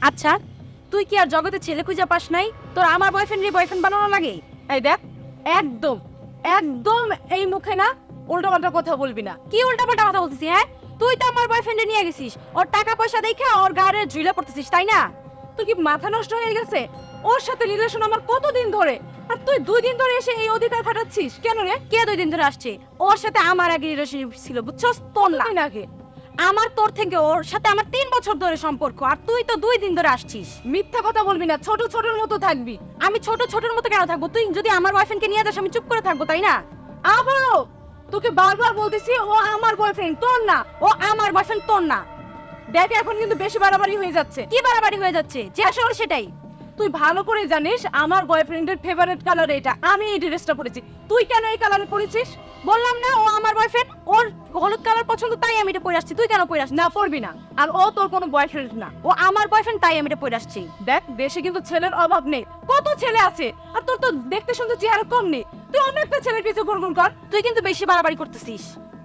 আচ্ছা, তুই কি আর জগতে ছেলে খুঁজে পাস নাই? তোর আমার বয়ফ্রেন্ড বানানো লাগে? এই দেখ, একদম একদম এই মুখে না উল্টোপাল্টা কথা বলবি না। কি উল্টাপাল্টা কথা বলতেছিস? হ্যাঁ, তুই তো আমার বয়ফ্রেন্ডে নিয়ে গেছিস, ওর টাকা পয়সা দেখে ওর গাড়ে ঝুলে পড়তেছিস, তাই না? তোর কি মাথা নষ্ট হয়ে গেছে? ওর সাথে রিলেশন আমার কতদিন ধরে, আর তুই 2 দিন ধরে এসে এই অধিকার খাটাচ্ছিস কেন রে? কে 2 দিন ধরে আসছে? ওর সাথে আমার আগে রিলেশন ছিল, বুঝছস? তোর না, তুই নাকি? আমার তোর থেকে ওর সাথে আমার 3 বছর ধরে সম্পর্ক, আর তুই তো 2 দিন ধরে আসছিস। মিথ্যা কথা বলবি না, ছোট ছোটর মতো থাকবি। আমি ছোটর মতো কেন থাকবো? তুই যদি আমার বয়ফ্রেন্ডকে নিয়ে যাস আমি চুপ করে থাকবো, তাই না? আবারও তোকে বারবার বলতেছি ও আমার বয়ফ্রেন্ড, তোর না। ও আমার বয়ফ্রেন্ড, তোর না। দেখ এখন কিন্তু বেশি বাড়াবাড়ি হয়ে যাচ্ছে। কি বাড়াবাড়ি হয়ে যাচ্ছে? যে আসলে সেটাই। তুই ভালো করে জানিস আমার বয়ফ্রেন্ডের ফেভারিট কালার এটা। আমি এই ড্রেসটা পরেছি, তুই কেন এই কালারে পরেছিস? বললাম না ও আমার বয়ফ্রেন্ড, ওর হলুদ কালার পছন্দ, তাই আমি এটা পরে আসছি। তুই কেন পরে আসছিস? না, পরবি না। আর ও তোর কোনো বয়ফ্রেন্ড না, ও আমার বয়ফ্রেন্ড, তাই আমি এটা পরে আসছি। দেখ দেশে কিন্তু ছেলের অভাব নেই, কত ছেলে আছে, আর তোর তো দেখতে শুনতে চেহারা কম নেই। তুই অন্য একটা ছেলের পিছু গুনগুন কর। তুই কিন্তু বেশি বাড়াবাড়ি করতেছিস।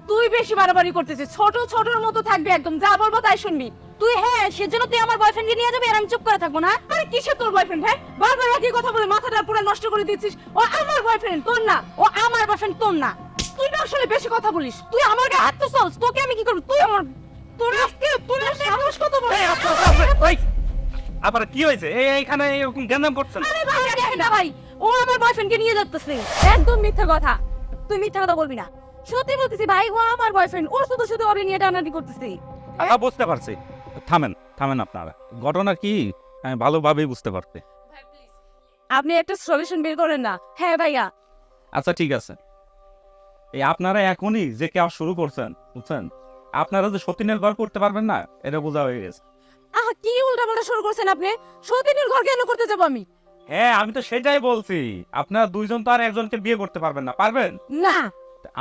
তুই বেশি বাড়াবাড়ি করতেছিস, ছোট ছোটর মতো থাকবি একদম, যা বলবো তাই শুনবি। তুই হ্যাঁ, সেজন্য তুই আমার বয়ফ্রেন্ডকে নিয়ে যাবি আর আমি চুপ করে থাকবো না? আরে কিসের তোর বয়ফ্রেন্ড? হ্যাঁ, বারবার একই কথা বলে মাথাটা পুরো নষ্ট করে দিচ্ছিস। ও আমার বয়ফ্রেন্ড, তোর না। ও আমার বয়ফ্রেন্ড, তোর না। তুই না আসলে বেশি কথা বলিস। তুই আমার গায়ে হাত তুলছিস, তোকে আমি কি করব? তুই আমার, তোর আজকে তোর সাহস কত বড়? ওই আবার কি হয়েছে? এইখানে এরকম গ্যাঞ্জাম করছেন? আরে ভাই, দেখেন না ভাই, ও আমার বয়ফ্রেন্ডকে নিয়ে যাচ্ছে। একদম মিথ্যা কথা। তুই মিথ্যা কথা বলবি না। সত্যি বলতেছি ভাই, ও আমার বয়ফ্রেন্ড, ও শুধু শুধু ওরে নিয়ে টানাটানি করতেছে। বুঝতে পারছি। থামেন থামেন, আপনারা ঘটনা কি আমি ভালোভাবেই বুঝতে পারছি। আপনি একটা সলিউশন বের করেন না। হ্যাঁ ভাইয়া। আচ্ছা ঠিক আছে, এই আপনারা এখনই যে কেউ শুরু করছেন, বুঝছেন? আপনারা যে সতীনের ঘর করতে পারবেন না, এটা বোঝা হয়ে গেছে। আহ, কি উল্টাপাল্টা শুরু করছেন আপনি? সতীনের ঘর কেন করতে যাবো আমি? হ্যাঁ, আমি তো সেটাই বলছি। আপনারা দুইজন তো আর একজনকে বিয়ে করতে পারবেন না, পারবেন? না।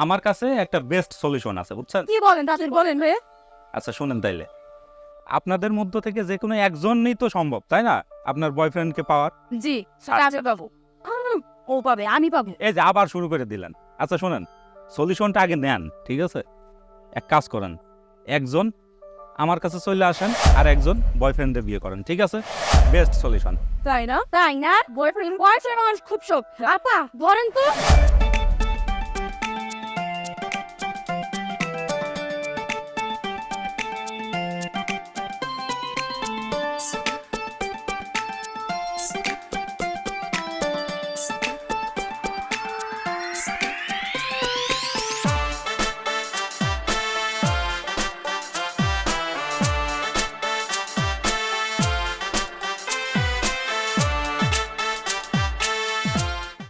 আমার কাছে একটা বেস্ট সলিউশন আছে, বুঝছেন? কি বলেন তাদের, বলেন ভাই। আচ্ছা শুনেন তাইলে, আপনাদের মধ্য থেকে যে কোনো একজনই তো সম্ভব, তাই না, আপনার বয়ফ্রেন্ডকে পাওয়ার? জি, রাজা বাবু। ও পাবে, আমি পাবো। এই যে আবার শুরু করে দিলেন। আচ্ছা শোনেন, সলিউশনটা আগে নেন, ঠিক আছে? এক কাজ করেন, একজন আমার কাছে চলে আসেন আর একজন বয়ফ্রেন্ডে বিয়ে করেন, ঠিক আছে? Best solution. তাই না? তাই না? বয়ফ্রেন্ড বয়ফ্রেন্ড আমার খুব শখ। আপা বলেন তো।